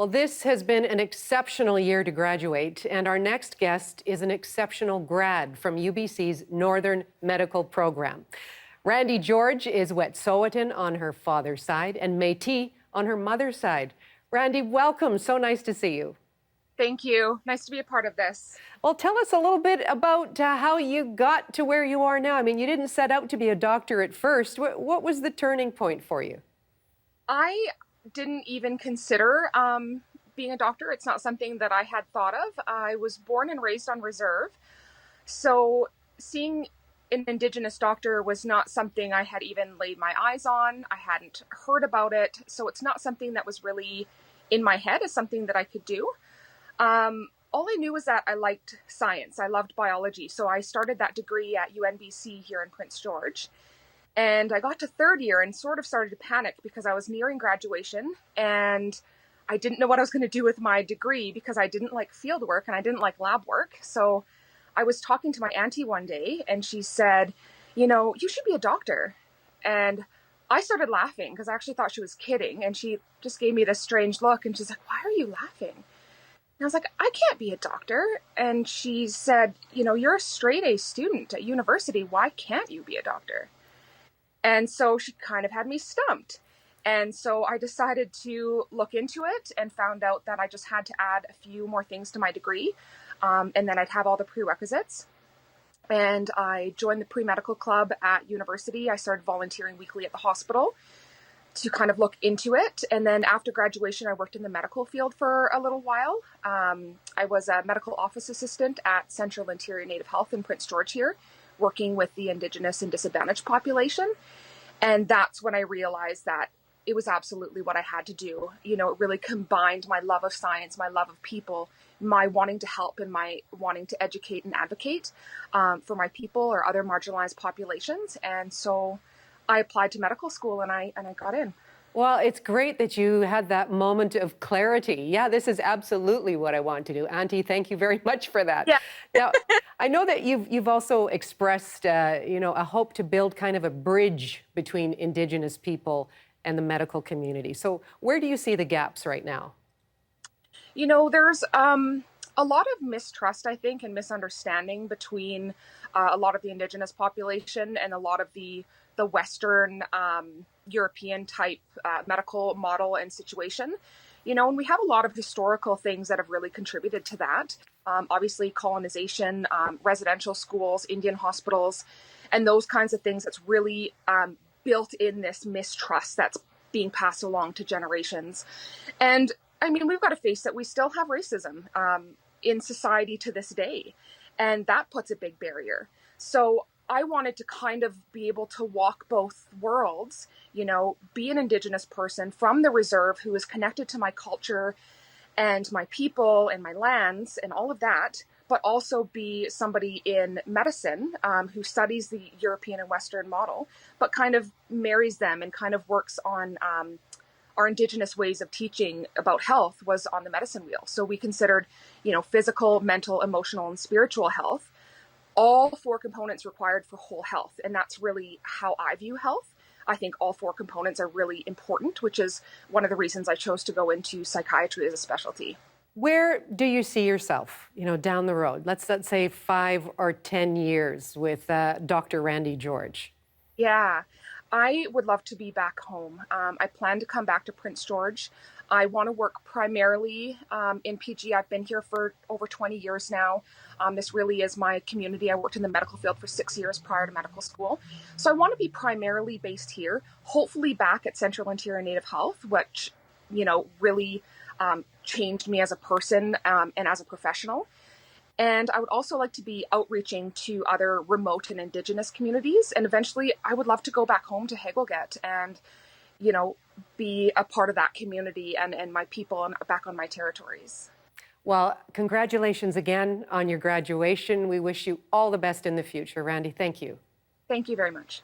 Well, this has been an exceptional year to graduate, and our next guest is an exceptional grad from UBC's Northern Medical Program. Randi George is Wet'suwet'en on her father's side and Métis on her mother's side. Randi, welcome. So nice to see you. Thank you. Nice to be a part of this. Well, tell us a little bit about how you got to where you are now. I mean, you didn't set out to be a doctor at first. What was the turning point for you? I didn't even consider being a doctor. It's not something that I had thought of. I was born and raised on reserve. So seeing an Indigenous doctor was not something I had even laid my eyes on. I hadn't heard about it. So it's not something that was really in my head as something that I could do. All I knew was that I liked science. I loved biology. So I started that degree at UNBC here in Prince George. And I got to third year and sort of started to panic because I was nearing graduation and I didn't know what I was going to do with my degree because I didn't like field work and I didn't like lab work. So I was talking to my auntie one day and she said, you should be a doctor. And I started laughing because I actually thought she was kidding. And she just gave me this strange look and she's like, "Why are you laughing?" And I was like, "I can't be a doctor." And she said, "You're a straight A student at university. Why can't you be a doctor?" And so she kind of had me stumped. And so I decided to look into it and found out that I just had to add a few more things to my degree. And then I'd have all the prerequisites. And I joined the pre-medical club at university. I started volunteering weekly at the hospital to kind of look into it. And then after graduation, I worked in the medical field for a little while. I was a medical office assistant at Central Interior Native Health in Prince George here, working with the Indigenous and disadvantaged population. And that's when I realized that it was absolutely what I had to do. It really combined my love of science, my love of people, my wanting to help and my wanting to educate and advocate for my people or other marginalized populations. And so I applied to medical school and I got in. Well, it's great that you had that moment of clarity. Yeah, this is absolutely what I want to do. Auntie, thank you very much for that. Yeah. Now, I know that you've also expressed, a hope to build kind of a bridge between Indigenous people and the medical community. So where do you see the gaps right now? There's a lot of mistrust, I think, and misunderstanding between a lot of the Indigenous population and a lot of the Western European type medical model and situation. And we have a lot of historical things that have really contributed to that. Obviously, colonization, residential schools, Indian hospitals, and those kinds of things that's really built in this mistrust that's being passed along to generations. And I mean, we've got to face that we still have racism in society to this day, and that puts a big barrier. So I wanted to kind of be able to walk both worlds, be an Indigenous person from the reserve who is connected to my culture and my people and my lands and all of that, but also be somebody in medicine who studies the European and Western model, but kind of marries them and kind of works on our Indigenous ways of teaching about health was on the medicine wheel. So we considered, physical, mental, emotional, and spiritual health, all four components required for whole health. And that's really how I view health. I think all four components are really important, which is one of the reasons I chose to go into psychiatry as a specialty. Where do you see yourself, down the road? Let's say 5 or 10 years with Dr. Randi George. Yeah, I would love to be back home. I plan to come back to Prince George. I want to work primarily in PG. I've been here for over 20 years now. This really is my community. I worked in the medical field for 6 years prior to medical school. So I want to be primarily based here, hopefully back at Central Interior Native Health, which, really changed me as a person and as a professional. And I would also like to be outreaching to other remote and Indigenous communities. And eventually I would love to go back home to Hegelget and, be a part of that community and my people and back on my territories. Well, congratulations again on your graduation. We wish you all the best in the future. Randi, thank you. Thank you very much.